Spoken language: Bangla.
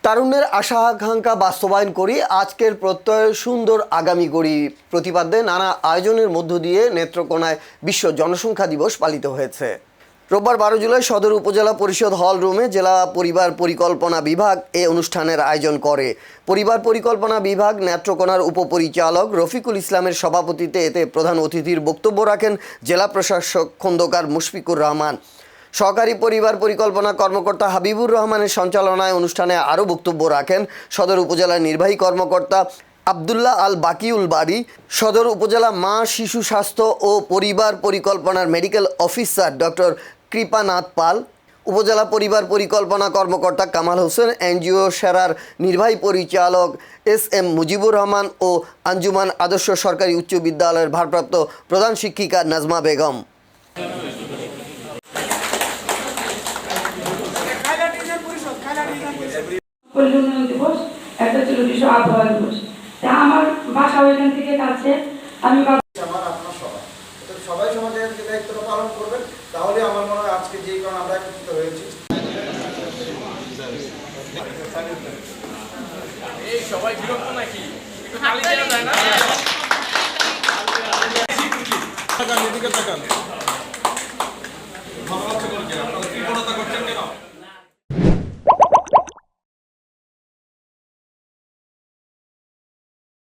তারুণ্যের আশা আকাঙ্ক্ষা বাস্তবায়ন করি, আজকের প্রত্যয় সুন্দর আগামী গড়ি প্রতিপাদ্যে নানা আয়োজনের মধ্য দিয়ে নেত্রকোনায় বিশ্ব জনসংখ্যা দিবস পালিত হয়েছে। রোববার 12 জুলাই সদর উপজেলা পরিষদ হল রুমে জেলা পরিবার পরিকল্পনা বিভাগ এ অনুষ্ঠানের আয়োজন করে। পরিবার পরিকল্পনা বিভাগ নেত্রকোনার উপপরিচালক রফিকুল ইসলামের সভাপতিত্বে এতে প্রধান অতিথির বক্তব্য রাখেন জেলা প্রশাসক খন্দকার মুশফিকুর রহমান। সহকারী পরিবার পরিকল্পনা কর্মকর্তা হাবিবুর রহমানের সঞ্চালনায় অনুষ্ঠানে আরও বক্তব্য রাখেন সদর উপজেলার নির্বাহী কর্মকর্তা আবদুল্লাহ আল বাকিউল বাড়ি, সদর উপজেলা মা শিশু স্বাস্থ্য ও পরিবার পরিকল্পনার মেডিকেল অফিসার ডক্টর কৃপানাথ পাল, উপজেলা পরিবার পরিকল্পনা কর্মকর্তা কামাল হোসেন, এনজিও সেরার নির্বাহী পরিচালক এস.এম. মুজিবুর রহমান ও আঞ্জুমান আদর্শ সরকারি উচ্চ বিদ্যালয়ের ভারপ্রাপ্ত প্রধান শিক্ষিকা নাজমা বেগম। দিবস একটা ছিল বিশ্ব আবহাওয়া দিবস। তা আমার বাসা ওইখান থেকে কাছে, আমি সবাই সমাজের দায়িত্বটা পালন করবেন, তাহলে আমার মনে হয় আজকে যে কারণে আমরা একত্রিত হয়েছি। এই সবাই বিরক্ত নাকি? একটু তালি দেওয়া যায় না?